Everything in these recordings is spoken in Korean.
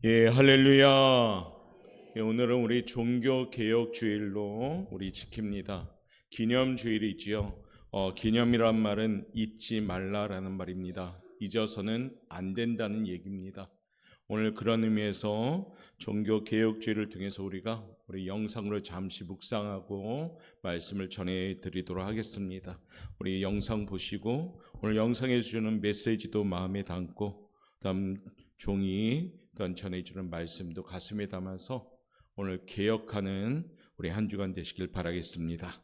예, 할렐루야. 예, 오늘은 우리 종교개혁주일로 우리 지킵니다. 기념주일이지요. 기념이란 말은 잊지 말라라는 말입니다. 잊어서는 안 된다는 얘기입니다. 오늘 그런 의미에서 종교개혁주일을 통해서 우리가 우리 영상으로 잠시 묵상하고 말씀을 전해드리도록 하겠습니다. 우리 영상 보시고 오늘 영상에 주는 메시지도 마음에 담고 다음 종이 또한 전해주는 말씀도 가슴에 담아서 오늘 개혁하는 우리 한 주간 되시길 바라겠습니다.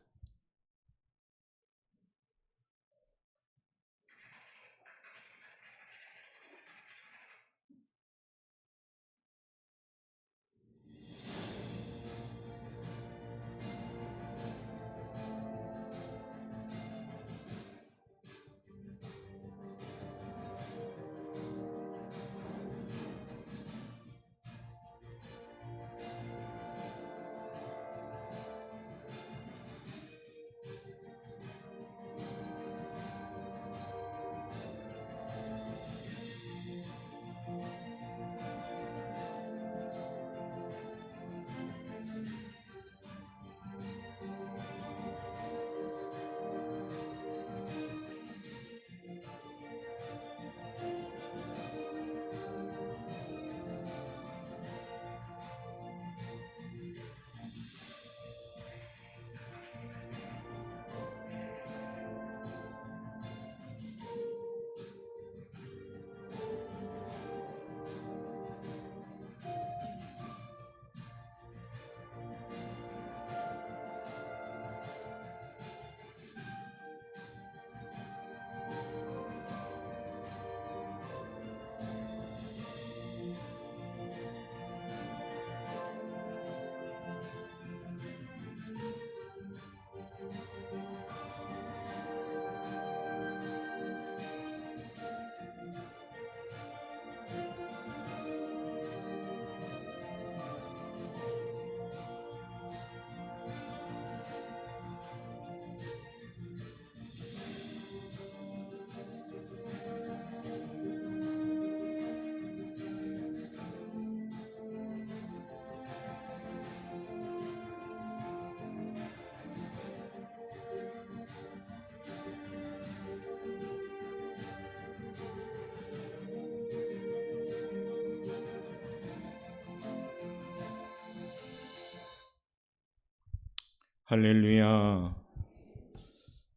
할렐루야.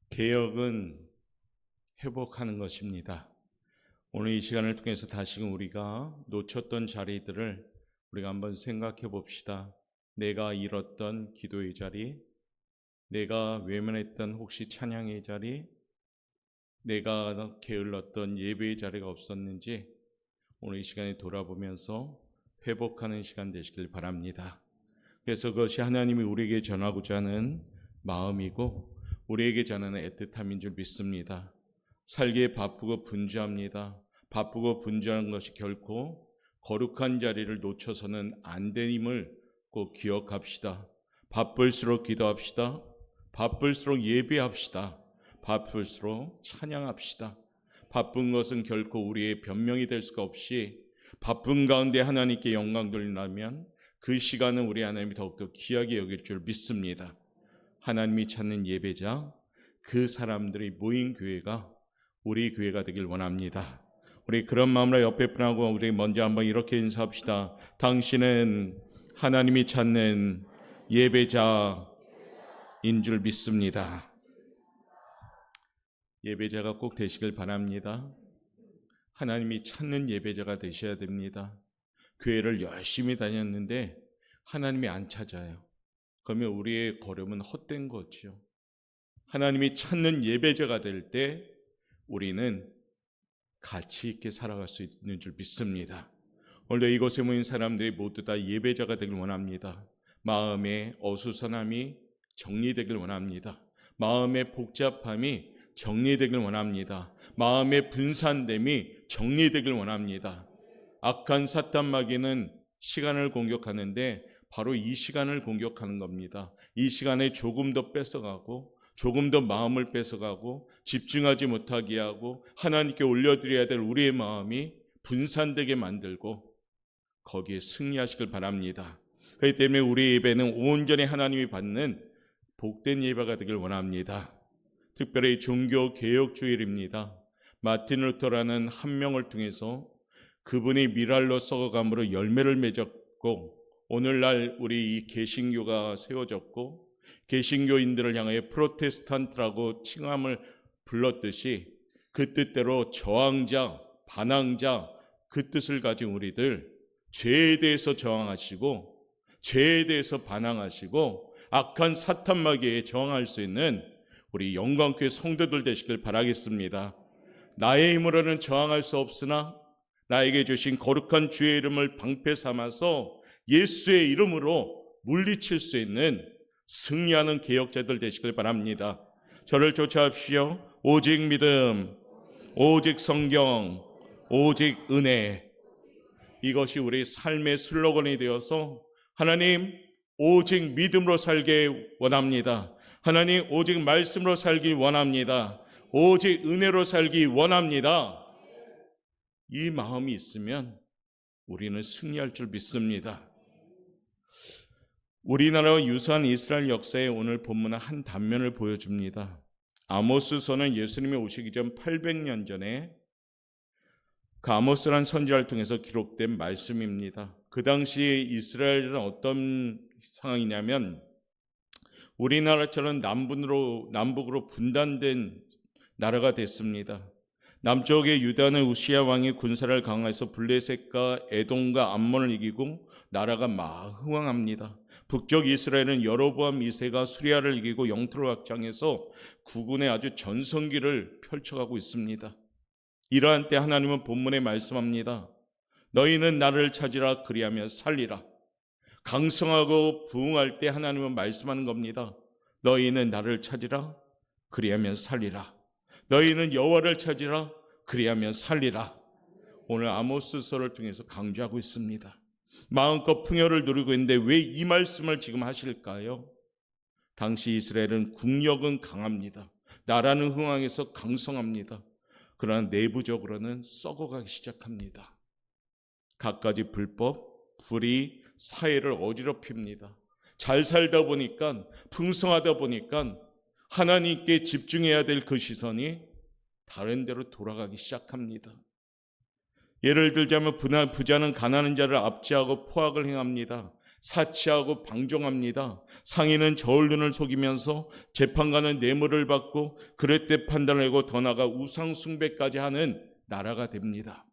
개혁은 회복하는 것입니다. 오늘 이 시간을 통해서 다시금 우리가 놓쳤던 자리들을 우리가 한번 생각해 봅시다. 내가 잃었던 기도의 자리, 내가 외면했던 혹시 찬양의 자리, 내가 게을렀던 예배의 자리가 없었는지 오늘 이 시간에 돌아보면서 회복하는 시간 되시길 바랍니다. 그래서 그것이 하나님이 우리에게 전하고자 하는 마음이고 우리에게 전하는 애틋함인 줄 믿습니다. 살기에 바쁘고 분주합니다. 바쁘고 분주한 것이 결코 거룩한 자리를 놓쳐서는 안 됨을 꼭 기억합시다. 바쁠수록 기도합시다. 바쁠수록 예배합시다. 바쁠수록 찬양합시다. 바쁜 것은 결코 우리의 변명이 될 수가 없이 바쁜 가운데 하나님께 영광 돌리려면 그 시간은 우리 하나님이 더욱더 귀하게 여길 줄 믿습니다. 하나님이 찾는 예배자, 그 사람들이 모인 교회가 우리 교회가 되길 원합니다. 우리 그런 마음으로 옆에 분하고 우리 먼저 한번 이렇게 인사합시다. 당신은 하나님이 찾는 예배자인 줄 믿습니다. 예배자가 꼭 되시길 바랍니다. 하나님이 찾는 예배자가 되셔야 됩니다. 교회를 열심히 다녔는데 하나님이 안 찾아요. 그러면 우리의 걸음은 헛된 거죠. 하나님이 찾는 예배자가 될 때 우리는 가치 있게 살아갈 수 있는 줄 믿습니다. 오늘도 이곳에 모인 사람들이 모두 다 예배자가 되길 원합니다. 마음의 어수선함이 정리되길 원합니다. 마음의 복잡함이 정리되길 원합니다. 마음의 분산됨이 정리되길 원합니다. 악한 사탄 마귀는 시간을 공격하는데 바로 이 시간을 공격하는 겁니다. 이 시간에 조금 더 뺏어가고 조금 더 마음을 뺏어가고 집중하지 못하게 하고 하나님께 올려드려야 될 우리의 마음이 분산되게 만들고 거기에 승리하시길 바랍니다. 그렇기 때문에 우리 예배는 온전히 하나님이 받는 복된 예배가 되길 원합니다. 특별히 종교개혁주일입니다. 마틴 루터라는 한 명을 통해서 그분이 미랄로 썩어감으로 열매를 맺었고, 오늘날 우리 이 개신교가 세워졌고, 개신교인들을 향하여 프로테스탄트라고 칭함을 불렀듯이 그 뜻대로 저항자, 반항자, 그 뜻을 가진 우리들, 죄에 대해서 저항하시고 죄에 대해서 반항하시고 악한 사탄 마귀에 저항할 수 있는 우리 영광교회 성도들 되시길 바라겠습니다. 나의 힘으로는 저항할 수 없으나 나에게 주신 거룩한 주의 이름을 방패 삼아서 예수의 이름으로 물리칠 수 있는 승리하는 개혁자들 되시길 바랍니다. 저를 쫓아옵시오. 오직 믿음, 오직 성경, 오직 은혜, 이것이 우리 삶의 슬로건이 되어서 하나님 오직 믿음으로 살기 원합니다. 하나님 오직 말씀으로 살기 원합니다. 오직 은혜로 살기 원합니다. 이 마음이 있으면 우리는 승리할 줄 믿습니다. 우리나라와 유사한 이스라엘 역사의 오늘 본문은 한 단면을 보여줍니다. 아모스서는 예수님이 오시기 전 800년 전에 그 아모스라는 선지자를 통해서 기록된 말씀입니다. 그 당시 이스라엘은 어떤 상황이냐면 우리나라처럼 남북으로 분단된 나라가 됐습니다. 남쪽의 유다는 우시야 왕이 군사를 강화해서 블레셋과 에돔과 암몬을 이기고 나라가 망흥합니다. 북쪽 이스라엘은 여로보암 2세가 수리아를 이기고 영토를 확장해서 국군의 아주 전성기를 펼쳐가고 있습니다. 이러한 때 하나님은 본문에 말씀합니다. 너희는 나를 찾으라 그리하면 살리라. 강성하고 부흥할 때 하나님은 말씀하는 겁니다. 너희는 나를 찾으라 그리하면 살리라. 너희는 여호와를 찾으라 그리하면 살리라. 오늘 아모스서를 통해서 강조하고 있습니다. 마음껏 풍요를 누리고 있는데 왜 이 말씀을 지금 하실까요? 당시 이스라엘은 국력은 강합니다. 나라는 흥왕해서 강성합니다. 그러나 내부적으로는 썩어가기 시작합니다. 갖가지 불법, 불이 사회를 어지럽힙니다. 잘 살다 보니까, 풍성하다 보니까 하나님께 집중해야 될 그 시선이 다른 데로 돌아가기 시작합니다. 예를 들자면 부자는 가난한 자를 압제하고 포악을 행합니다. 사치하고 방종합니다. 상인은 저울눈을 속이면서 재판관은 뇌물을 받고 그릇대 판단을 하고 더 나아가 우상 숭배까지 하는 나라가 됩니다.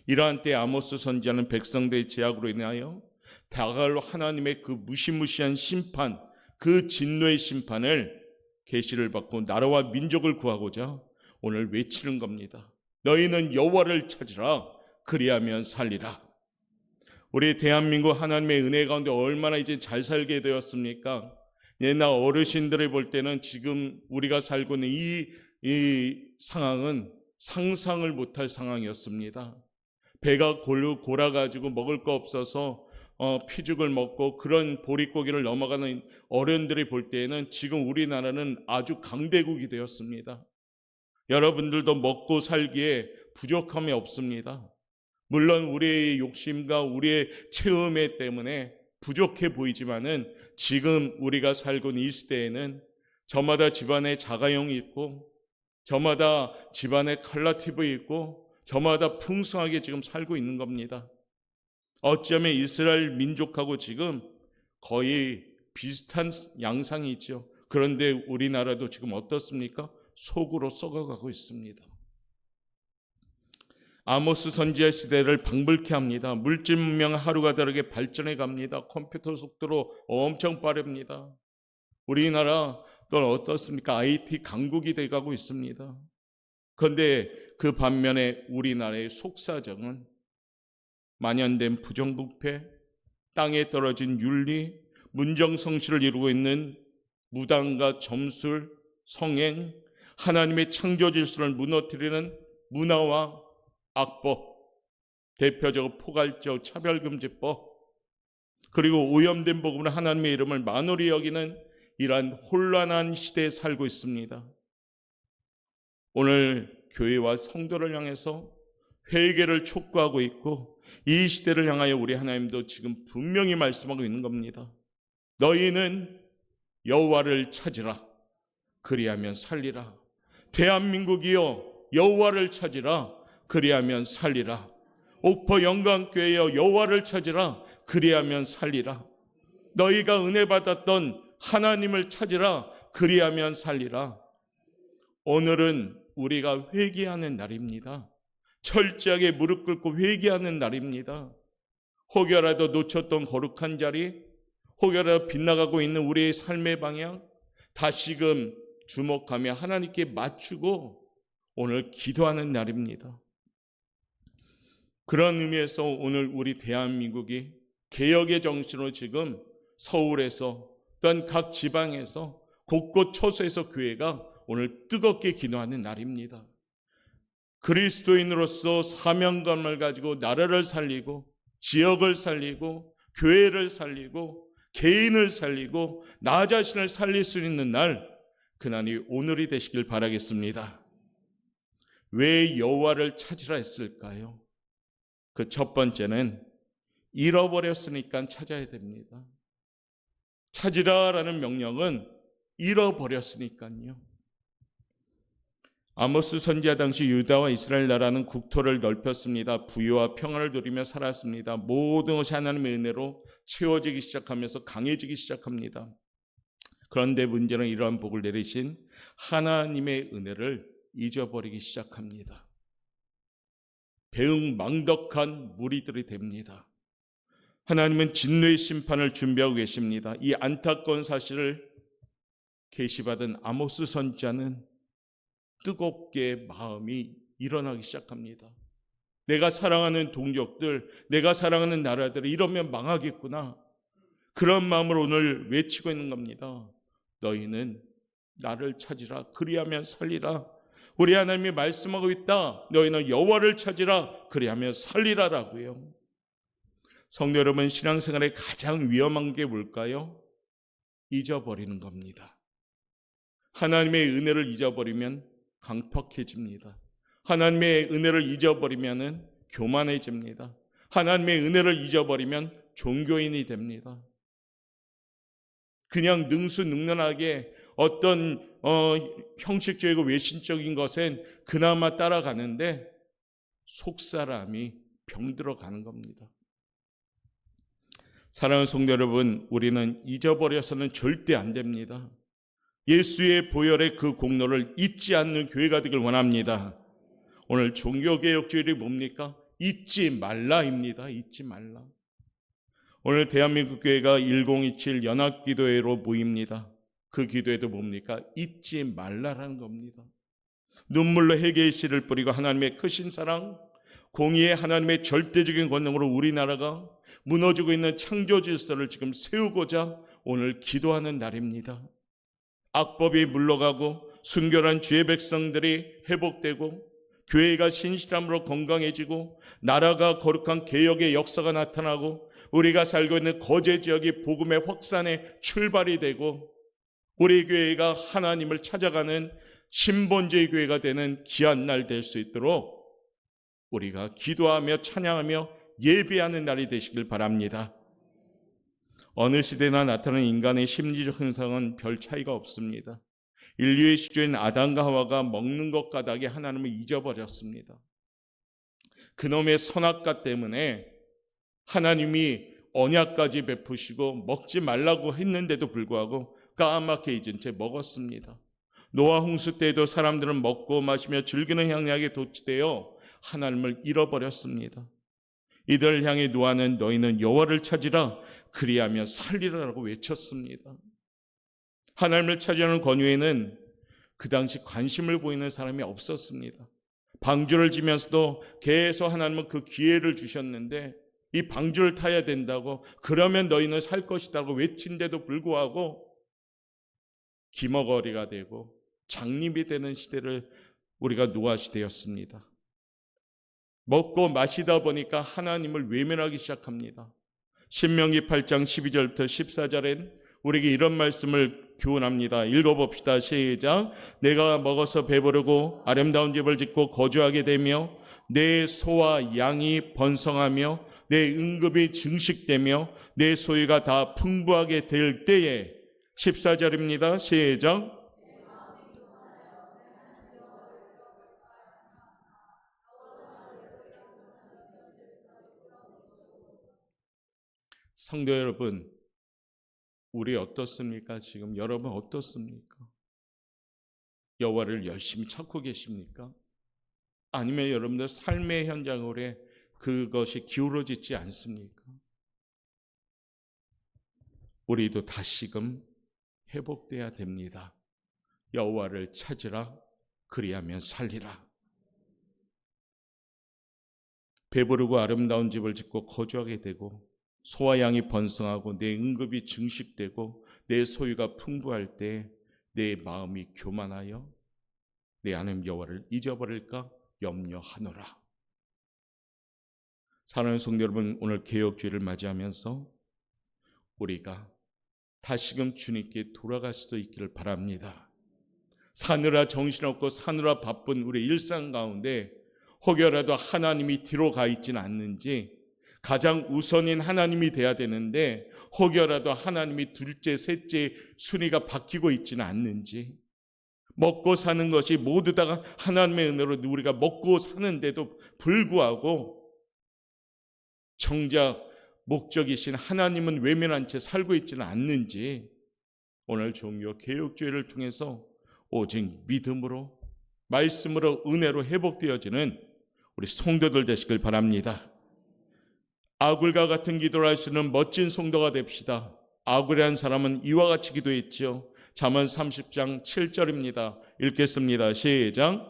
이러한 때 아모스 선지자는 백성들의 죄악으로 인하여 다가올 하나님의 그 무시무시한 심판, 그 진노의 심판을 계시를 받고 나라와 민족을 구하고자 오늘 외치는 겁니다. 너희는 여호와를 찾으라 그리하면 살리라. 우리 대한민국 하나님의 은혜 가운데 얼마나 이제 잘 살게 되었습니까? 옛날 어르신들을 볼 때는 지금 우리가 살고 있는 이 상황은 상상을 못할 상황이었습니다. 배가 골아가지고 먹을 거 없어서 피죽을 먹고 그런 보릿고기를 넘어가는 어른들이 볼 때에는 지금 우리나라는 아주 강대국이 되었습니다. 여러분들도 먹고 살기에 부족함이 없습니다. 물론 우리의 욕심과 우리의 체험에 때문에 부족해 보이지만은 지금 우리가 살고 있는 이 시대에는 저마다 집안에 자가용이 있고 저마다 집안에 컬러 TV 있고 저마다 풍성하게 지금 살고 있는 겁니다. 어쩌면 이스라엘 민족하고 지금 거의 비슷한 양상이 있죠. 그런데 우리나라도 지금 어떻습니까? 속으로 썩어가고 있습니다. 아모스 선지자 시대를 방불케 합니다. 물질 문명 하루가 다르게 발전해 갑니다. 컴퓨터 속도로 엄청 빠릅니다. 우리나라 또 어떻습니까? IT 강국이 돼가고 있습니다. 그런데 그 반면에 우리나라의 속사정은 만연된 부정부패, 땅에 떨어진 윤리, 문정성시를 이루고 있는 무당과 점술, 성행, 하나님의 창조 질서를 무너뜨리는 문화와 악법, 대표적으로 포괄적 차별금지법, 그리고 오염된 복음으로 하나님의 이름을 만홀히 여기는 이러한 혼란한 시대에 살고 있습니다. 오늘 교회와 성도를 향해서 회개를 촉구하고 있고 이 시대를 향하여 우리 하나님도 지금 분명히 말씀하고 있는 겁니다. 너희는 여호와를 찾으라. 그리하면 살리라. 대한민국이여 여호와를 찾으라. 그리하면 살리라. 옥포 영광교회여 여호와를 찾으라. 그리하면 살리라. 너희가 은혜 받았던 하나님을 찾으라. 그리하면 살리라. 오늘은 우리가 회개하는 날입니다. 철저하게 무릎 꿇고 회개하는 날입니다. 혹여라도 놓쳤던 거룩한 자리, 혹여라도 빗나가고 있는 우리의 삶의 방향 다시금 주목하며 하나님께 맞추고 오늘 기도하는 날입니다. 그런 의미에서 오늘 우리 대한민국이 개혁의 정신으로 지금 서울에서 또한 각 지방에서 곳곳 처소에서 교회가 오늘 뜨겁게 기도하는 날입니다. 그리스도인으로서 사명감을 가지고 나라를 살리고 지역을 살리고 교회를 살리고 개인을 살리고 나 자신을 살릴 수 있는 날, 그날이 오늘이 되시길 바라겠습니다. 왜 여호와를 찾으라 했을까요? 그 첫 번째는 잃어버렸으니까 찾아야 됩니다. 찾으라라는 명령은 잃어버렸으니까요. 아모스 선지자 당시 유다와 이스라엘 나라는 국토를 넓혔습니다. 부유와 평안을 누리며 살았습니다. 모든 것이 하나님의 은혜로 채워지기 시작하면서 강해지기 시작합니다. 그런데 문제는 이러한 복을 내리신 하나님의 은혜를 잊어버리기 시작합니다. 배은망덕한 무리들이 됩니다. 하나님은 진노의 심판을 준비하고 계십니다. 이 안타까운 사실을 계시받은 아모스 선지자는 뜨겁게 마음이 일어나기 시작합니다. 내가 사랑하는 동족들, 내가 사랑하는 나라들이 이러면 망하겠구나. 그런 마음으로 오늘 외치고 있는 겁니다. 너희는 나를 찾으라. 그리하면 살리라. 우리 하나님이 말씀하고 있다. 너희는 여호와를 찾으라. 그리하면 살리라라고요. 성도 여러분, 신앙생활의 가장 위험한 게 뭘까요? 잊어버리는 겁니다. 하나님의 은혜를 잊어버리면 강팍해집니다. 하나님의 은혜를 잊어버리면 교만해집니다. 하나님의 은혜를 잊어버리면 종교인이 됩니다. 그냥 능수능란하게 어떤 형식적이고 외신적인 것엔 그나마 따라가는데 속사람이 병들어가는 겁니다. 사랑하는 성도 여러분, 우리는 잊어버려서는 절대 안 됩니다. 예수의 보혈의 그 공로를 잊지 않는 교회가 되길 원합니다. 오늘 종교개혁주일이 뭡니까? 잊지 말라입니다. 잊지 말라. 오늘 대한민국 교회가 1027 연합기도회로 모입니다. 그 기도회도 뭡니까? 잊지 말라라는 겁니다. 눈물로 회개의 씨를 뿌리고 하나님의 크신 사랑, 공의의 하나님의 절대적인 권능으로 우리나라가 무너지고 있는 창조 질서를 지금 세우고자 오늘 기도하는 날입니다. 악법이 물러가고 순결한 주의 백성들이 회복되고 교회가 신실함으로 건강해지고 나라가 거룩한 개혁의 역사가 나타나고 우리가 살고 있는 거제 지역이 복음의 확산의 출발이 되고 우리 교회가 하나님을 찾아가는 신본주의 교회가 되는 귀한 날 될 수 있도록 우리가 기도하며 찬양하며 예배하는 날이 되시길 바랍니다. 어느 시대나 나타나는 인간의 심리적 현상은 별 차이가 없습니다. 인류의 시조인 아담과 하와가 먹는 것 가닥에 하나님을 잊어버렸습니다. 그놈의 선악과 때문에 하나님이 언약까지 베푸시고 먹지 말라고 했는데도 불구하고 까맣게 잊은 채 먹었습니다. 노아 홍수 때에도 사람들은 먹고 마시며 즐기는 향락에 도취되어 하나님을 잃어버렸습니다. 이들을 향해 노아는 너희는 여호와를 찾으라 그리하며 살리라라고 외쳤습니다. 하나님을 찾으라는 권유에는 그 당시 관심을 보이는 사람이 없었습니다. 방주를 지면서도 계속 하나님은 그 기회를 주셨는데 이 방주를 타야 된다고, 그러면 너희는 살 것이라고 외친데도 불구하고 기머거리가 되고 장님이 되는 시대를 우리가 노아 시대였습니다. 먹고 마시다 보니까 하나님을 외면하기 시작합니다. 신명기 8장 12절부터 14절엔 우리에게 이런 말씀을 교훈합니다. 읽어봅시다. 시작. 내가 먹어서 배부르고 아름다운 집을 짓고 거주하게 되며 내 소와 양이 번성하며 내 응급이 증식되며 내 소유가 다 풍부하게 될 때에 14절입니다. 시작. 성도 여러분, 우리 어떻습니까? 지금 여러분 어떻습니까? 여호와를 열심히 찾고 계십니까? 아니면 여러분들 삶의 현장으로 그것이 기울어지지 않습니까? 우리도 다시금 회복돼야 됩니다. 여호와를 찾으라, 그리하면 살리라. 배부르고 아름다운 집을 짓고 거주하게 되고 소와 양이 번성하고 내 응급이 증식되고 내 소유가 풍부할 때 내 마음이 교만하여 내 하나님 여호와를 잊어버릴까 염려하노라. 사랑하는 성도 여러분, 오늘 개혁주일을 맞이하면서 우리가 다시금 주님께 돌아갈 수도 있기를 바랍니다. 사느라 정신없고 사느라 바쁜 우리 일상 가운데 혹여라도 하나님이 뒤로 가 있지는 않는지, 가장 우선인 하나님이 돼야 되는데 혹여라도 하나님이 둘째, 셋째 순위가 바뀌고 있지는 않는지, 먹고 사는 것이 모두 다 하나님의 은혜로 우리가 먹고 사는데도 불구하고 정작 목적이신 하나님은 외면한 채 살고 있지는 않는지, 오늘 종교 개혁주의를 통해서 오직 믿음으로 말씀으로 은혜로 회복되어지는 우리 성도들 되시길 바랍니다. 아굴과 같은 기도를 할 수 있는 멋진 성도가 됩시다. 아굴이라는 사람은 이와 같이 기도했죠. 잠언 30장 7절입니다. 읽겠습니다. 시작.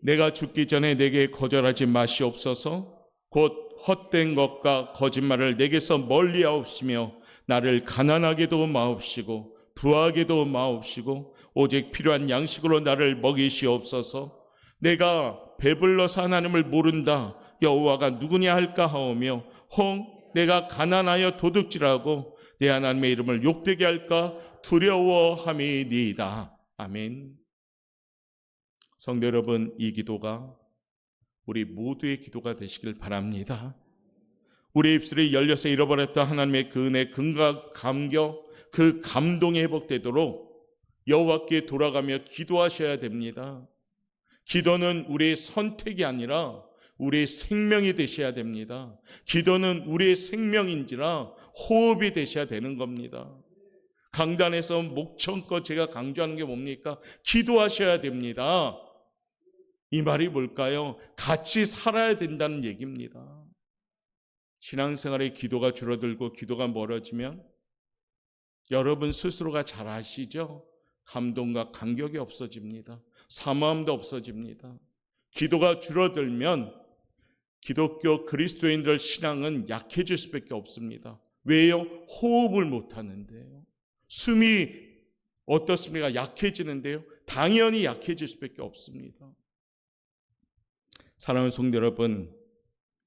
내가 죽기 전에 내게 거절하지 마시옵소서. 곧 헛된 것과 거짓말을 내게서 멀리하옵시며 나를 가난하게도 마옵시고 부하게도 마옵시고 오직 필요한 양식으로 나를 먹이시옵소서. 내가 배불러서 하나님을 모른다, 여호와가 누구냐 할까 하오며 혹 내가 가난하여 도둑질하고 내 하나님의 이름을 욕되게 할까 두려워함이니이다. 아멘. 성도 여러분, 이 기도가 우리 모두의 기도가 되시길 바랍니다. 우리 입술이 열려서 잃어버렸던 하나님의 그 은혜, 긍각, 감격, 그 감동이 회복되도록 여호와께 돌아가며 기도하셔야 됩니다. 기도는 우리의 선택이 아니라 우리의 생명이 되셔야 됩니다. 기도는 우리의 생명인지라 호흡이 되셔야 되는 겁니다. 강단에서 목청껏 제가 강조하는 게 뭡니까? 기도하셔야 됩니다. 이 말이 뭘까요? 같이 살아야 된다는 얘기입니다. 신앙생활의 기도가 줄어들고 기도가 멀어지면 여러분 스스로가 잘 아시죠? 감동과 감격이 없어집니다. 사모함도 없어집니다. 기도가 줄어들면 기독교 그리스도인들 신앙은 약해질 수밖에 없습니다. 왜요? 호흡을 못하는데요. 숨이 어떻습니까? 약해지는데요. 당연히 약해질 수밖에 없습니다. 사랑하는 성도 여러분,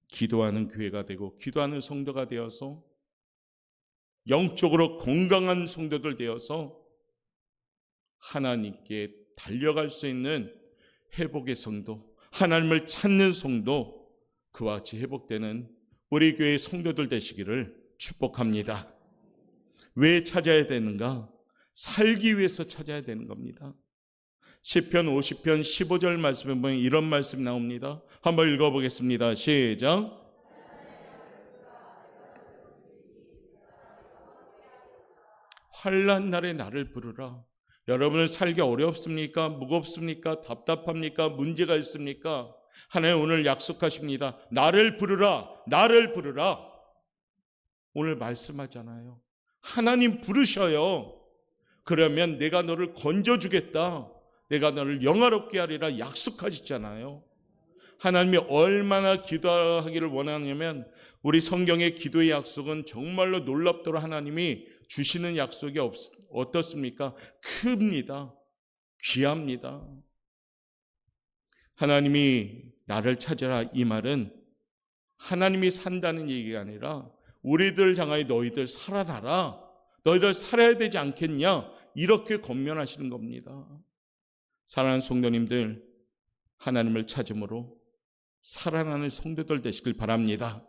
기도하는 교회가 되고 기도하는 성도가 되어서 영적으로 건강한 성도들 되어서 하나님께 달려갈 수 있는 회복의 성도, 하나님을 찾는 성도, 그와 같이 회복되는 우리 교회의 성도들 되시기를 축복합니다. 왜 찾아야 되는가? 살기 위해서 찾아야 되는 겁니다. 시편 50편 15절 말씀에 보면 이런 말씀이 나옵니다. 한번 읽어보겠습니다. 시작. 환난 날에 나를 부르라. 여러분은 살기 어렵습니까? 무겁습니까? 답답합니까? 문제가 있습니까? 하나님 오늘 약속하십니다. 나를 부르라. 나를 부르라. 오늘 말씀하잖아요. 하나님 부르셔요. 그러면 내가 너를 건져주겠다. 내가 너를 영화롭게 하리라 약속하셨잖아요. 하나님이 얼마나 기도하기를 원하냐면 우리 성경의 기도의 약속은 정말로 놀랍도록 하나님이 주시는 약속이 어떻습니까? 큽니다. 귀합니다. 하나님이 나를 찾아라 이 말은 하나님이 산다는 얘기가 아니라 우리들 향하여 너희들 살아나라. 너희들 살아야 되지 않겠냐? 이렇게 권면하시는 겁니다. 사랑하는 성도님들, 하나님을 찾음으로 살아나는 성도들 되시길 바랍니다.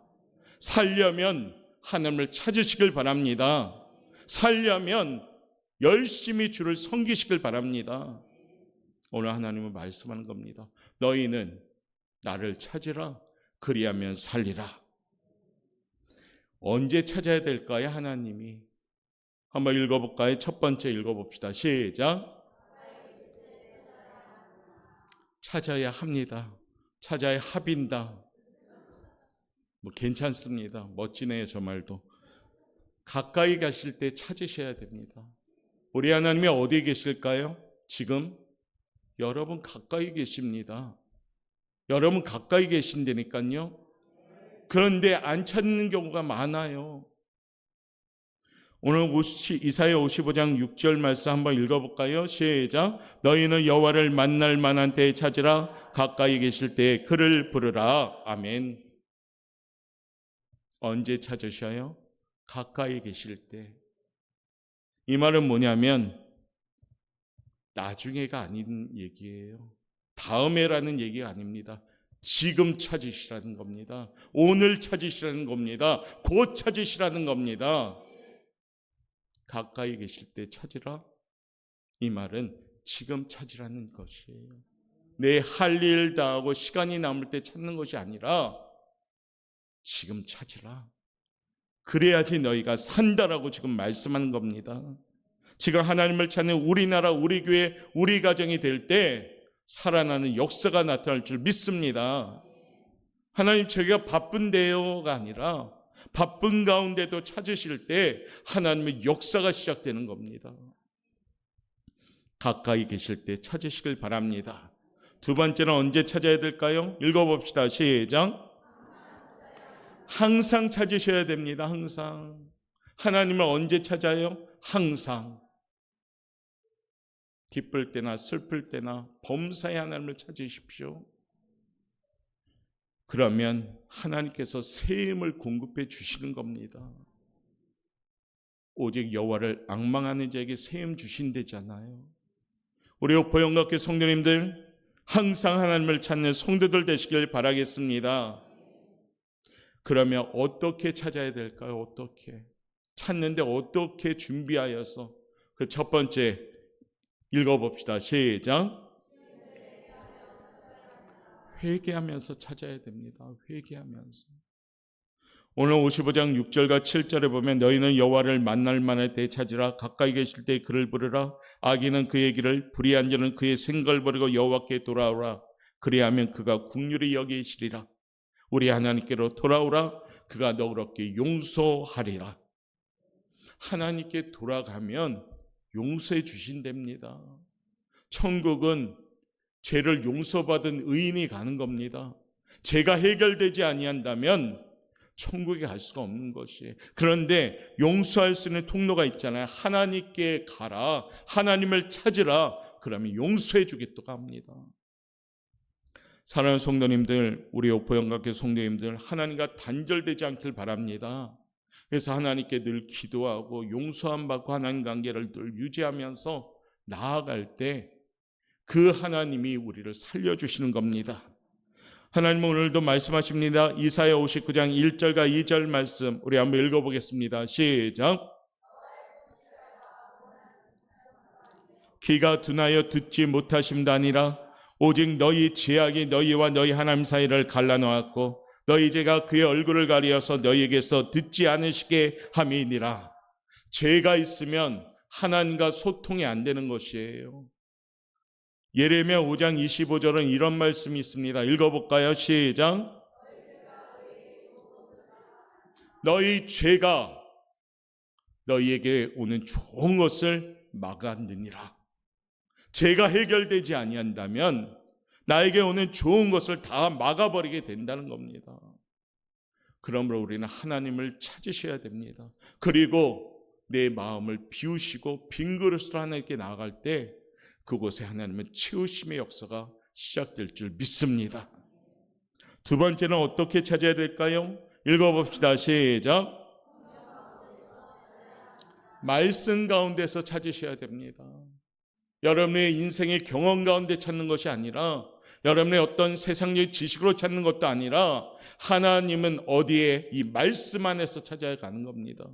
살려면 하나님을 찾으시길 바랍니다. 살려면 열심히 주를 섬기시길 바랍니다. 오늘 하나님은 말씀하는 겁니다. 너희는 나를 찾으라. 그리하면 살리라. 언제 찾아야 될까요? 하나님이. 한번 읽어볼까요? 첫 번째 읽어봅시다. 시작. 찾아야 합니다. 찾아야 합인다. 뭐 괜찮습니다. 멋지네요, 저 말도. 가까이 가실 때 찾으셔야 됩니다. 우리 하나님이 어디에 계실까요? 지금 여러분 가까이 계십니다. 여러분 가까이 계신다니까요. 그런데 안 찾는 경우가 많아요. 오늘 이사야 55장 6절 말씀 한번 읽어볼까요? 시작. 너희는 여호와를 만날 만한 때에 찾으라. 가까이 계실 때에 그를 부르라. 아멘. 언제 찾으셔요? 가까이 계실 때. 이 말은 뭐냐면 나중에가 아닌 얘기예요. 다음에라는 얘기가 아닙니다. 지금 찾으시라는 겁니다. 오늘 찾으시라는 겁니다. 곧 찾으시라는 겁니다. 가까이 계실 때 찾으라. 이 말은 지금 찾으라는 것이에요. 내 할 일 다 하고 시간이 남을 때 찾는 것이 아니라 지금 찾으라. 그래야지 너희가 산다라고 지금 말씀하는 겁니다. 지금 하나님을 찾는 우리나라, 우리 교회, 우리 가정이 될 때 살아나는 역사가 나타날 줄 믿습니다. 하나님 저희가 바쁜데요가 아니라 바쁜 가운데도 찾으실 때 하나님의 역사가 시작되는 겁니다. 가까이 계실 때 찾으시길 바랍니다. 두 번째는 언제 찾아야 될까요? 읽어봅시다. 시작. 항상 찾으셔야 됩니다. 항상. 하나님을 언제 찾아요? 항상. 기쁠 때나 슬플 때나 범사에 하나님을 찾으십시오. 그러면 하나님께서 새 힘을 공급해 주시는 겁니다. 오직 여호와를 앙망하는 자에게 새 힘 주신대잖아요. 우리 오포영각교 성도님들 항상 하나님을 찾는 성도들 되시길 바라겠습니다. 그러면 어떻게 찾아야 될까요? 어떻게? 찾는데 어떻게 준비하여서? 그 첫 번째 읽어봅시다. 시작. 회개하면서 찾아야 됩니다. 회개하면서. 오늘 55장 6절과 7절에 보면 너희는 여호와를 만날 만할 때 찾으라. 가까이 계실 때 그를 부르라. 악인은 그의 길을, 불의한 자는 그의 생각을 버리고 여호와께 돌아오라. 그리하면 그가 긍휼히 여기시리라. 우리 하나님께로 돌아오라. 그가 너그럽게 용서하리라. 하나님께 돌아가면 용서해 주신답니다. 천국은 죄를 용서받은 의인이 가는 겁니다. 죄가 해결되지 아니한다면 천국에 갈 수가 없는 것이에요. 그런데 용서할 수 있는 통로가 있잖아요. 하나님께 가라. 하나님을 찾으라. 그러면 용서해 주겠다고 합니다. 사랑하는 성도님들, 우리 오포영각교 성도님들, 하나님과 단절되지 않길 바랍니다. 그래서 하나님께 늘 기도하고 용서함 받고 하나님 관계를 늘 유지하면서 나아갈 때 그 하나님이 우리를 살려주시는 겁니다. 하나님은 오늘도 말씀하십니다. 이사야 59장 1절과 2절 말씀 우리 한번 읽어보겠습니다. 시작. 귀가 둔하여 듣지 못하심도 아니라 오직 너희 죄악이 너희와 너희 하나님 사이를 갈라놓았고 너희 죄가 그의 얼굴을 가리어서 너희에게서 듣지 않으시게 함이니라. 죄가 있으면 하나님과 소통이 안 되는 것이에요. 예레미야 5장 25절은 이런 말씀이 있습니다. 읽어볼까요? 시작. 너희 죄가 너희에게 오는 좋은 것을 막았느니라. 죄가 해결되지 아니한다면 나에게 오는 좋은 것을 다 막아버리게 된다는 겁니다. 그러므로 우리는 하나님을 찾으셔야 됩니다. 그리고 내 마음을 비우시고 빈 그릇으로 하나님께 나아갈 때 그곳에 하나님은 채우심의 역사가 시작될 줄 믿습니다. 두 번째는 어떻게 찾아야 될까요? 읽어봅시다. 시작. 말씀 가운데서 찾으셔야 됩니다. 여러분의 인생의 경험 가운데 찾는 것이 아니라 여러분의 어떤 세상적 지식으로 찾는 것도 아니라 하나님은 어디에? 이 말씀 안에서 찾아야 가는 겁니다.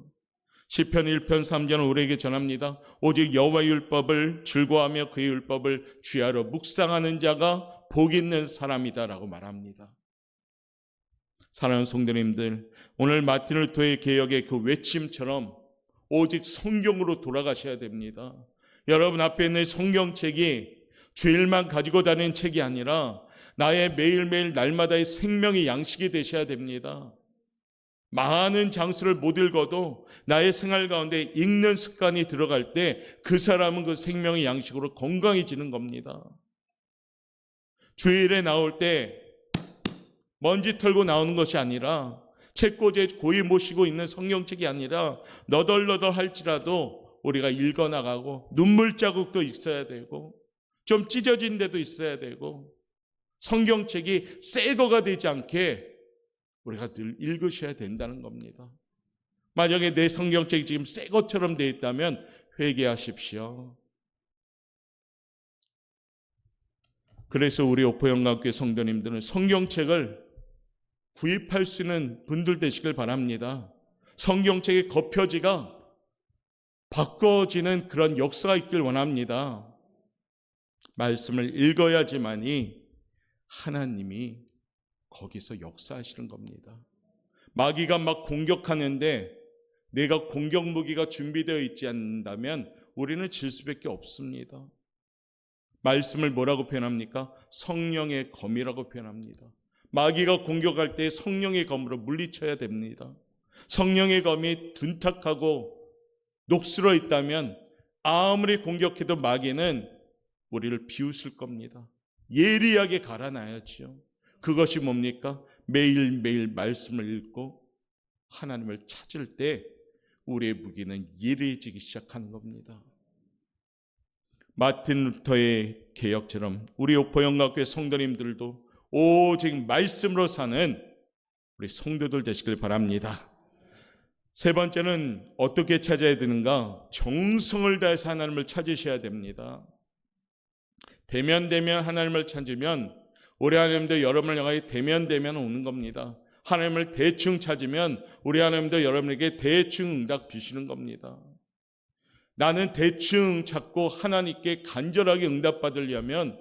시편 1편 3절은 우리에게 전합니다. 오직 여호와의 율법을 즐거워하며 그의 율법을 주야로 묵상하는 자가 복 있는 사람이다라고 말합니다. 사랑하는 성도님들, 오늘 마틴 루터의 개혁의 그 외침처럼 오직 성경으로 돌아가셔야 됩니다. 여러분 앞에 있는 성경책이 죄일만 가지고 다니는 책이 아니라 나의 매일매일 날마다의 생명의 양식이 되셔야 됩니다. 많은 장수를 못 읽어도 나의 생활 가운데 읽는 습관이 들어갈 때 그 사람은 그 생명의 양식으로 건강해지는 겁니다. 주일에 나올 때 먼지 털고 나오는 것이 아니라 책꽂이에 고이 모시고 있는 성경책이 아니라 너덜너덜 할지라도 우리가 읽어나가고 눈물 자국도 있어야 되고 좀 찢어진 데도 있어야 되고 성경책이 새 거가 되지 않게 우리가 늘 읽으셔야 된다는 겁니다. 만약에 내 성경책이 지금 새 것처럼 되어 있다면 회개하십시오. 그래서 우리 오포영광교회 성도님들은 성경책을 구입할 수 있는 분들 되시길 바랍니다. 성경책의 겉표지가 바꿔지는 그런 역사가 있길 원합니다. 말씀을 읽어야지만이 하나님이 거기서 역사하시는 겁니다. 마귀가 막 공격하는데 내가 공격 무기가 준비되어 있지 않는다면 우리는 질 수밖에 없습니다. 말씀을 뭐라고 표현합니까? 성령의 검이라고 표현합니다. 마귀가 공격할 때 성령의 검으로 물리쳐야 됩니다. 성령의 검이 둔탁하고 녹슬어 있다면 아무리 공격해도 마귀는 우리를 비웃을 겁니다. 예리하게 갈아놔야죠. 그것이 뭡니까? 매일매일 말씀을 읽고 하나님을 찾을 때 우리의 무기는 예리해지기 시작하는 겁니다. 마틴 루터의 개혁처럼 우리 오포영광교회 성도님들도 오직 말씀으로 사는 우리 성도들 되시길 바랍니다. 세 번째는 어떻게 찾아야 되는가? 정성을 다해서 하나님을 찾으셔야 됩니다. 대면 하나님을 찾으면 우리 하나님도 여러분을 향하여 대면 오는 겁니다. 하나님을 대충 찾으면 우리 하나님도 여러분에게 대충 응답 주시는 겁니다. 나는 대충 찾고 하나님께 간절하게 응답받으려면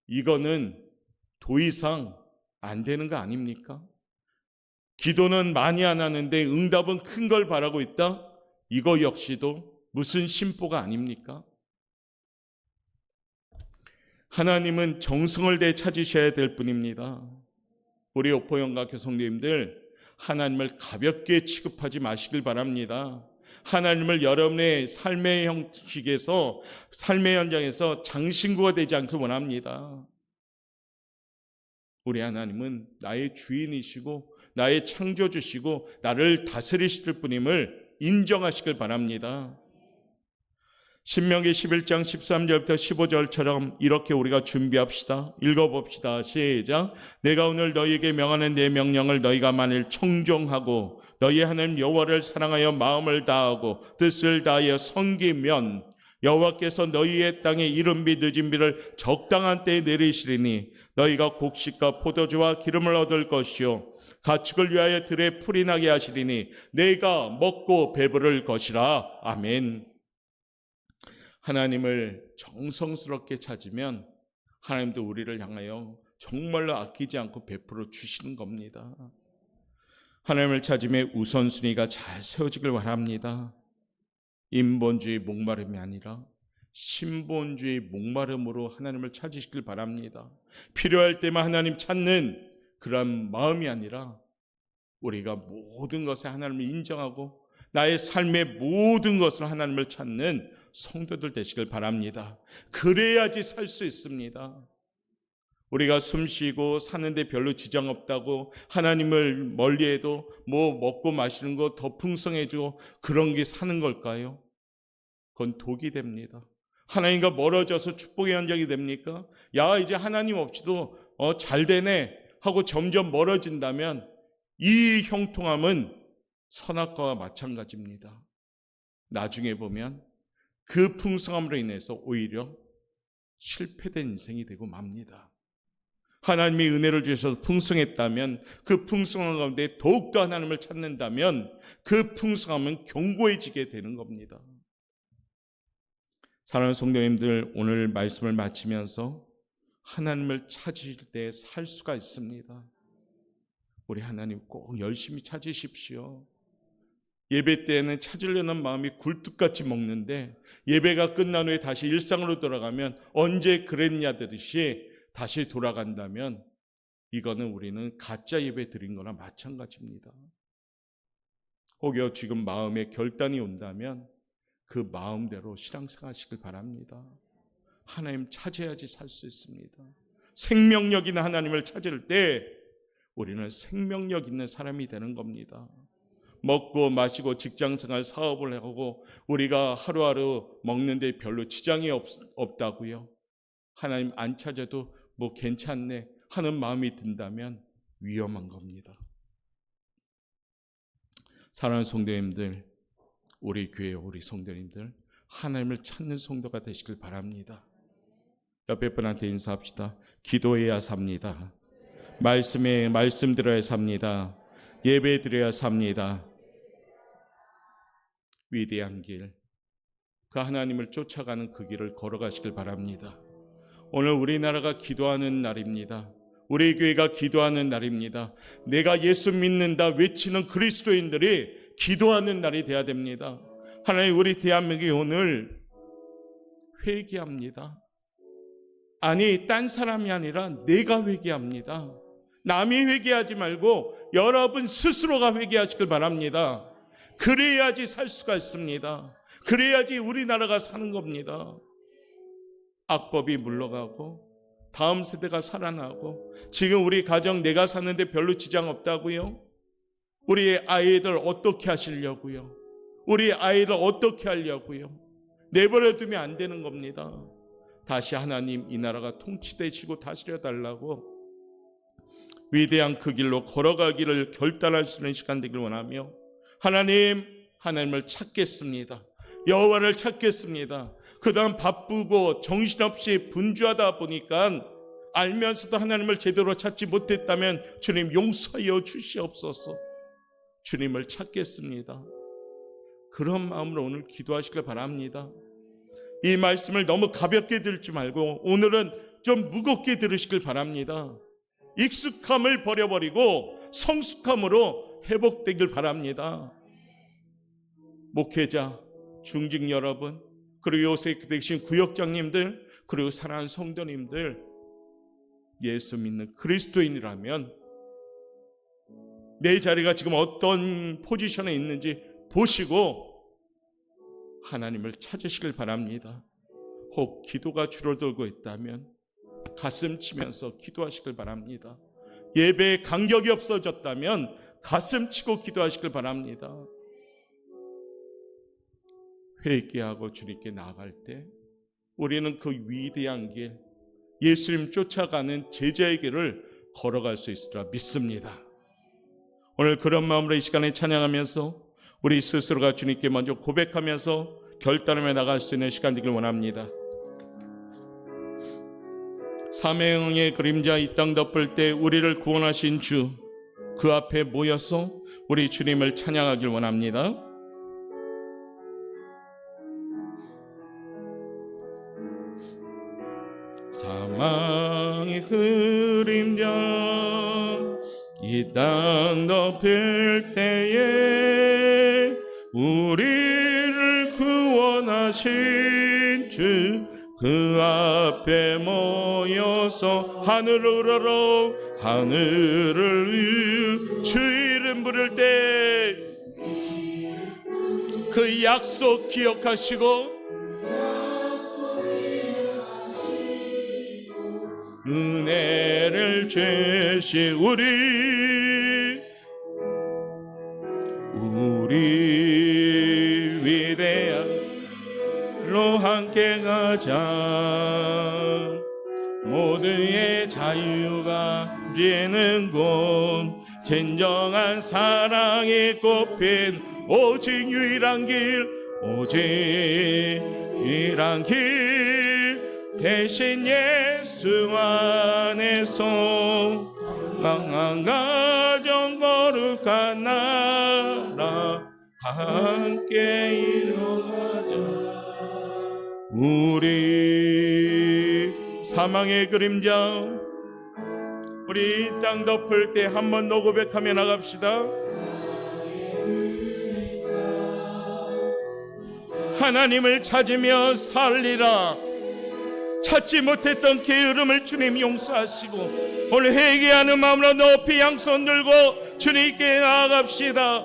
이거는 더 이상 안 되는 거 아닙니까? 기도는 많이 안 하는데 응답은 큰 걸 바라고 있다? 이거 역시도 무슨 심보가 아닙니까? 하나님은 정성을 다해 찾으셔야 될 뿐입니다. 우리 오포영광교회 성도님들, 하나님을 가볍게 취급하지 마시길 바랍니다. 하나님을 여러분의 삶의 형식에서, 삶의 현장에서 장신구가 되지 않길 원합니다. 우리 하나님은 나의 주인이시고 나의 창조주시고 나를 다스리실 분임을 인정하시길 바랍니다. 신명기 11장 13절부터 15절처럼 이렇게 우리가 준비합시다. 읽어봅시다. 시작. 내가 오늘 너희에게 명하는 내 명령을 너희가 만일 청종하고 너희 하나님 여호와를 사랑하여 마음을 다하고 뜻을 다하여 섬기면 여호와께서 너희의 땅에 이른비 늦은비를 적당한 때에 내리시리니 너희가 곡식과 포도주와 기름을 얻을 것이요 가축을 위하여 들에 풀이 나게 하시리니 내가 먹고 배부를 것이라. 아멘. 하나님을 정성스럽게 찾으면 하나님도 우리를 향하여 정말로 아끼지 않고 베풀어 주시는 겁니다. 하나님을 찾음에 우선순위가 잘 세워지길 바랍니다. 인본주의 목마름이 아니라 신본주의 목마름으로 하나님을 찾으시길 바랍니다. 필요할 때만 하나님 찾는 그런 마음이 아니라 우리가 모든 것에 하나님을 인정하고 나의 삶의 모든 것을 하나님을 찾는 성도들 되시길 바랍니다. 그래야지 살 수 있습니다. 우리가 숨쉬고 사는데 별로 지장 없다고 하나님을 멀리해도 뭐 먹고 마시는 거 더 풍성해지고 그런 게 사는 걸까요? 그건 독이 됩니다. 하나님과 멀어져서 축복의 현장이 됩니까? 야, 이제 하나님 없이도 잘 되네 하고 점점 멀어진다면 이 형통함은 선악과와 마찬가지입니다. 나중에 보면 그 풍성함으로 인해서 오히려 실패된 인생이 되고 맙니다. 하나님이 은혜를 주셔서 풍성했다면 그 풍성한 가운데 더욱더 하나님을 찾는다면 그 풍성함은 견고해지게 되는 겁니다. 사랑하는 성도님들, 오늘 말씀을 마치면서 하나님을 찾으실 때 살 수가 있습니다. 우리 하나님 꼭 열심히 찾으십시오. 예배 때는 찾으려는 마음이 굴뚝같이 먹는데 예배가 끝난 후에 다시 일상으로 돌아가면 언제 그랬냐듯이 다시 돌아간다면 이거는 우리는 가짜 예배 드린 거나 마찬가지입니다. 혹여 지금 마음에 결단이 온다면 그 마음대로 신앙생활 하시길 바랍니다. 하나님 찾아야지 살 수 있습니다. 생명력 있는 하나님을 찾을 때 우리는 생명력 있는 사람이 되는 겁니다. 먹고 마시고 직장생활 사업을 하고 우리가 하루하루 먹는데 별로 지장이 없다고요? 하나님 안 찾아도 뭐 괜찮네 하는 마음이 든다면 위험한 겁니다. 사랑하는 성도님들, 우리 교회 우리 성도님들 하나님을 찾는 성도가 되시길 바랍니다. 옆에 분한테 인사합시다. 기도해야 삽니다. 말씀 들어야 삽니다. 예배 드려야 삽니다. 위대한 길, 그 하나님을 쫓아가는 그 길을 걸어가시길 바랍니다. 오늘 우리나라가 기도하는 날입니다. 우리 교회가 기도하는 날입니다. 내가 예수 믿는다 외치는 그리스도인들이 기도하는 날이 돼야 됩니다. 하나님, 우리 대한민국이 오늘 회개합니다. 아니, 딴 사람이 아니라 내가 회개합니다. 남이 회개하지 말고 여러분 스스로가 회개하시길 바랍니다. 그래야지 살 수가 있습니다. 그래야지 우리나라가 사는 겁니다. 악법이 물러가고 다음 세대가 살아나고, 지금 우리 가정 내가 사는데 별로 지장 없다고요? 우리 아이들 어떻게 하시려고요? 우리 아이들 어떻게 하려고요? 내버려 두면 안 되는 겁니다. 다시 하나님 이 나라가 통치되시고 다스려 달라고 위대한 그 길로 걸어가기를 결단할 수 있는 시간 되길 원하며 하나님을 찾겠습니다. 여호와를 찾겠습니다. 그동안 바쁘고 정신없이 분주하다 보니까 알면서도 하나님을 제대로 찾지 못했다면 주님 용서하여 주시옵소서. 주님을 찾겠습니다. 그런 마음으로 오늘 기도하시길 바랍니다. 이 말씀을 너무 가볍게 들지 말고 오늘은 좀 무겁게 들으시길 바랍니다. 익숙함을 버려버리고 성숙함으로 회복되길 바랍니다. 목회자, 중직 여러분, 그리고 요새 그 대신 구역장님들, 그리고 사랑하는 성도님들, 예수 믿는 그리스도인이라면 내 자리가 지금 어떤 포지션에 있는지 보시고 하나님을 찾으시길 바랍니다. 혹 기도가 줄어들고 있다면 가슴 치면서 기도하시길 바랍니다. 예배에 간격이 없어졌다면 가슴 치고 기도하시길 바랍니다. 회개하고 주님께 나아갈 때 우리는 그 위대한 길, 예수님 쫓아가는 제자의 길을 걸어갈 수 있으리라 믿습니다. 오늘 그런 마음으로 이 시간에 찬양하면서 우리 스스로가 주님께 먼저 고백하면서 결단하며 나갈 수 있는 시간 되길 원합니다. 사명의 그림자 이 땅 덮을 때 우리를 구원하신 주, 그 앞에 모여서 우리 주님을 찬양하길 원합니다. 사망의 그림자 이 땅 덮을 때에 우리를 구원하신 주, 그 앞에 모여서 하늘을 우러러 하늘을 주 이름 부를 때 그 약속 기억하시고 은혜를 주신 우리 위대한로 함께 가자. 모두의 자유가 지는 곳, 진정한 사랑이 꽃핀 오직 유일한 길, 오직 유일한 길 대신 예수 예수 안에서 강한 가정 거룩한 나라 함께 이뤄가자. 우리 사망의 그림자, 우리 이 땅 덮을 때 한 번 더 고백하며 나갑시다. 하나님을 찾으며 살리라. 찾지 못했던 게으름을 주님 용서하시고 오늘 회개하는 마음으로 높이 양손 들고 주님께 나아갑시다.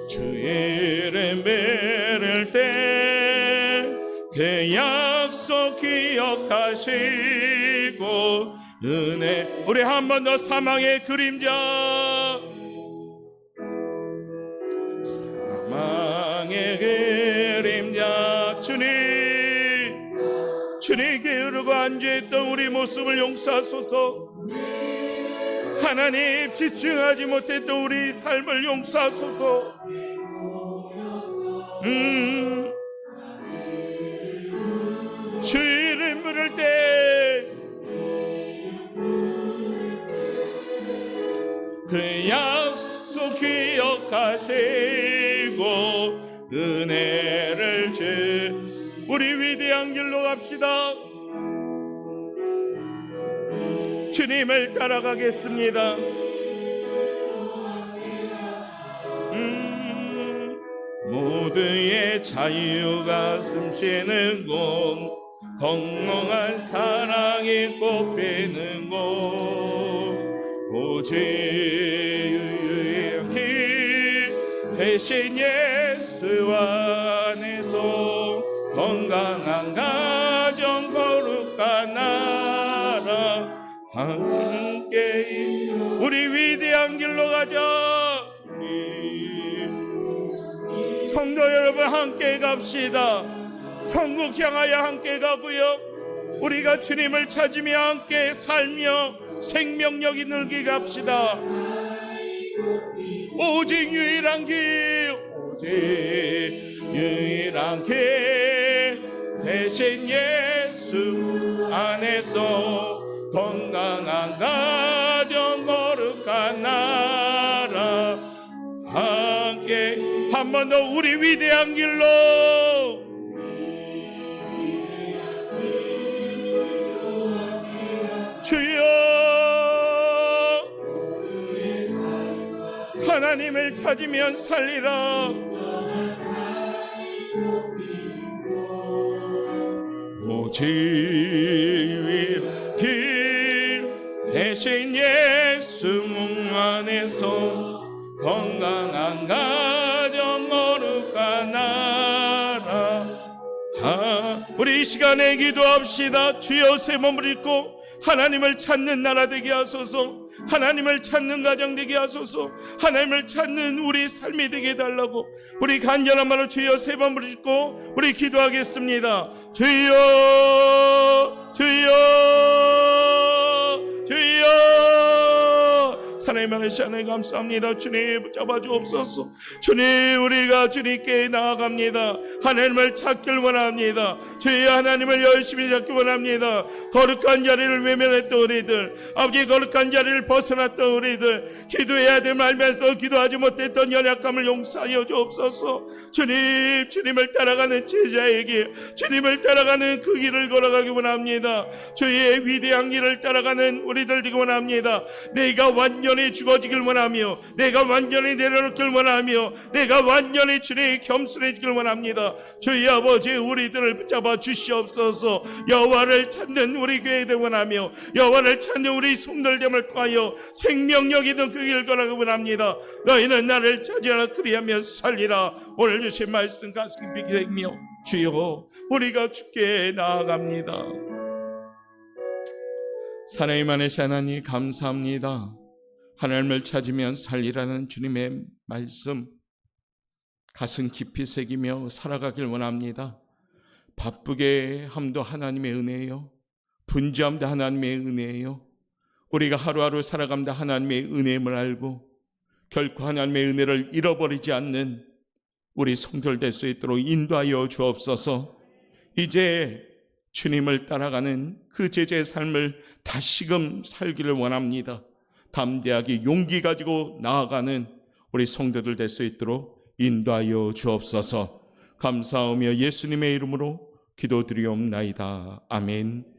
주의 이름 베를 때 그 약속 기억하시고 은혜. 우리 한 번 더 사망의 그림자, 사망의 그림자, 주님 게으르고 안주했던 우리 모습을 용서하소서. 하나님 지칭하지 못했던 우리 삶을 용서하소서. 주 이름 부를 때 그 약속 기억하시고 은혜를 주. 우리 위대한 길로 갑시다. 주님을 따라가겠습니다. 모두의 자유가 숨쉬는 곳, 건강한 사랑이 꽃피는 곳, 오직 길 대신 예수 안에서 건강한 가정 거룩한 나라 함께. 우리 위대한 길로 가자. 성도 여러분 함께 갑시다. 천국 향하여 함께 가고요, 우리가 주님을 찾으며 함께 살며 생명력 있는 길 갑시다. 오직 유일한 길, 오직 유일한 길 대신 예수 안에서 건강한 가정 거룩한 나라 함께. 한 번 더 우리 위대한 길로. 주여, 하나님을 찾으면 살리라. 오직 길 대신 예수 몸 안에서 건강한 가정 거룩한 나라. 우리 이 시간에 기도합시다. 주여 새 몸을 입고 하나님을 찾는 나라 되게 하소서. 하나님을 찾는 가정 되게 하소서. 하나님을 찾는 우리 삶이 되게 해달라고 우리 간절한 말로 주여 새 몸을 입고 우리 기도하겠습니다. 주여, 주여, 주여. 하나님 안에서 하나님 감사합니다. 주님 붙잡아 주옵소서. 주님, 우리가 주님께 나아갑니다. 하나님을 찾길 원합니다. 주여, 하나님을 열심히 찾기 원합니다. 거룩한 자리를 외면했던 우리들, 아버지 거룩한 자리를 벗어났던 우리들, 기도해야 됨을 알면서 기도하지 못했던 연약감을 용서하여 주옵소서. 주님, 주님을 따라가는 제자에게 주님을 따라가는 그 길을 걸어가기 원합니다. 주의 위대한 길을 따라가는 우리들 되기 원합니다. 내가 완전히 죽어지길 원하며, 내가 완전히 내려놓길 원하며, 내가 완전히 주님의 겸손해지길 원합니다. 주의 아버지, 우리들을 붙잡아 주시옵소서. 여호와를 찾는 우리 교회 되기 원하며, 여호와를 찾는 우리 성도됨을 통하여 생명력 있는 그 길을 걸어가기 원합니다. 너희는 나를 찾으라, 그리하면 살리라. 오늘 주신 말씀 가슴 깊이 새기며 주여, 우리가 주께 나아갑니다. 하나님 안에서 하나님 감사합니다. 하나님을 찾으면 살리라는 주님의 말씀 가슴 깊이 새기며 살아가길 원합니다. 바쁘게 함도 하나님의 은혜예요. 분주함도 하나님의 은혜예요. 우리가 하루하루 살아감다 하나님의 은혜임을 알고 결코 하나님의 은혜를 잃어버리지 않는 우리 성도들 될 수 있도록 인도하여 주옵소서. 이제 주님을 따라가는 그 제자의 삶을 다시금 살기를 원합니다. 담대하게 용기 가지고 나아가는 우리 성도들 될 수 있도록 인도하여 주옵소서. 감사하며 예수님의 이름으로 기도드리옵나이다. 아멘.